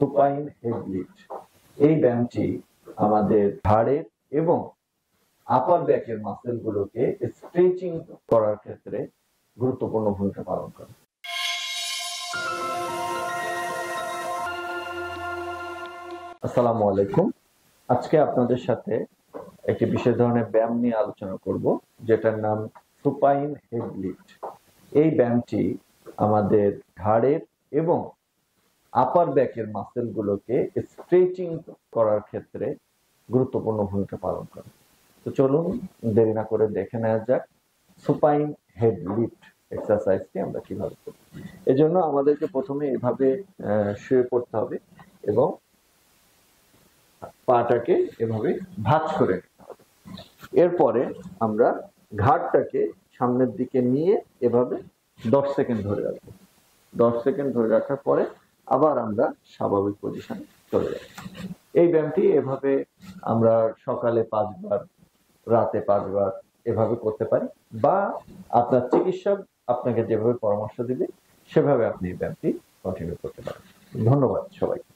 Supine head lift. এই ব্যায়ামটি আমাদের ঘাড়ের এবং আপার ব্যাকের মাসেল গুলোকে স্ট্রেচিং করার ক্ষেত্রে গুরুত্বপূর্ণ ভূমিকা পালন করে। আসসালামু আলাইকুম। আজকে আপনাদের সাথে একটি বিশেষ ধরনের ব্যায়াম নিয়ে আলোচনা করব, যেটার নাম সুপাইন হেড লিফট। এই ব্যায়ামটি আমাদের ঘাড়ের এবং আপার ব্যাকের মাসেল গুলোকে স্ট্রেচিং করার ক্ষেত্রে গুরুত্বপূর্ণ ভূমিকা পালন করে। তো চলুন দেরি না করে দেখে নেওয়া যাক সুপাইন হেড লিফট এক্সারসাইজটি আমরা কিভাবে করব। এজন্য আমাদেরকে প্রথমে এভাবে শুয়ে পড়তে হবে এবং পাটাকে এভাবে ভাঁজ করে নিতে হবে। এরপরে আমরা ঘাড়টাকে সামনের দিকে নিয়ে এভাবে 10 সেকেন্ড ধরে রাখবো। 10 সেকেন্ড ধরে রাখার পরে আবার আমরা স্বাভাবিক পজিশনে চলে যাব। এই ব্যায়ামটি এভাবে আমরা সকালে 5 বার, রাতে 5 বার এভাবে করতে পারি, বা আপনার চিকিৎসক আপনাকে যেভাবে পরামর্শ দিবে সেভাবে আপনি এই ব্যায়ামটি কন্টিনিউ করতে পারেন। ধন্যবাদ সবাইকে।